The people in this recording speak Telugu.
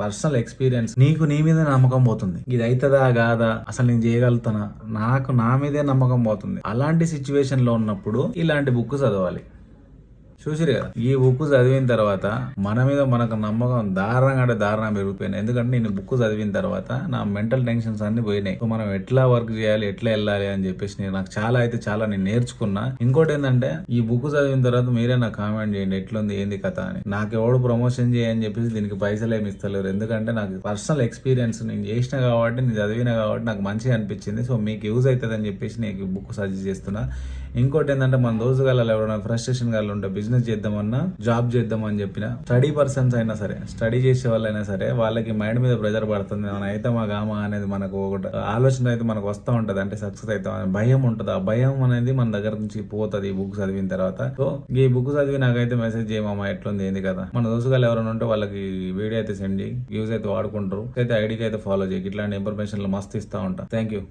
పర్సనల్ ఎక్స్పీరియన్స్, నీకు నీ మీద నమ్మకం పోతుంది. ఇది అవుతుందా కాదా, అసలు నేను చేయగలుగుతానా, నాకు నా మీదే నమ్మకం పోతుంది. అలాంటి సిచ్యువేషన్ లో ఉన్నప్పుడు ఇలాంటి బుక్ చదవాలి. చూసిరు కదా, ఈ బుక్ చదివిన తర్వాత మన మీద మనకు నమ్మకం దారుణంగా పెరిగిపోయింది. ఎందుకంటే నేను బుక్ చదివిన తర్వాత నా మెంటల్ టెన్షన్స్ అన్ని పోయినాయి. మనం ఎట్లా వర్క్ చేయాలి, ఎట్లా వెళ్ళాలి అని చెప్పేసి నాకు చాలా నేను నేర్చుకున్నా. ఇంకోటి ఏంటంటే, ఈ బుక్ చదివిన తర్వాత మీరే నాకు కామెంట్ చేయండి ఎట్లుంది, ఏంది కథ అని. నాకు ఎవడు ప్రమోషన్ చేయని చెప్పేసి దీనికి పైసలు ఏమి ఇస్తలేరు. ఎందుకంటే నాకు పర్సనల్ ఎక్స్పీరియన్స్, నేను చేసిన కాబట్టి, నేను చదివిన కాబట్టి నాకు మంచిగా అనిపించింది. సో మీకు యూజ్ అవుతుంది అని చెప్పేసి నేను ఈ బుక్ సజెస్ట్ చేస్తున్నా. ఇంకోటి ఏంటంటే, మన దోసుగాళ్ళు ఎవరైనా ఫ్రస్ట్రేషన్ గాళ్ళు ఉంటే బిజినెస్ చేద్దామన్నా, జాబ్ చేద్దామని చెప్పిన స్టడీ పర్సన్స్ అయినా సరే, స్టడీ చేసే వాళ్ళైనా సరే, వాళ్ళకి మైండ్ మీద ప్రెజర్ పడుతుంది. మన అయితే మా గామా అనేది మనకు ఒకటి ఆలోచన అయితే మనకు వస్తూ ఉంటది. అంటే సక్సెస్ అవుతాం అనే భయం ఉంటుంది. ఆ భయం అనేది మన దగ్గర నుంచి పోతుంది ఈ బుక్ చదివిన తర్వాత. సో ఈ బుక్ చదివి నాకైతే మెసేజ్ చేయమమ్మా ఎట్లుంది, ఏంది కదా. మన దోసుగాళ్ళు ఎవరైనా ఉంటే వాళ్ళకి వీడియో అయితే సెండ్ చేయి, యూజ్ అయితే వాడుకుంటారు. అయితే ఐడికి అయితే ఫాలో చేయి. ఇట్లాంటి ఇన్ఫర్మేషన్ మస్తు ఇస్తా ఉంటా. Thank you.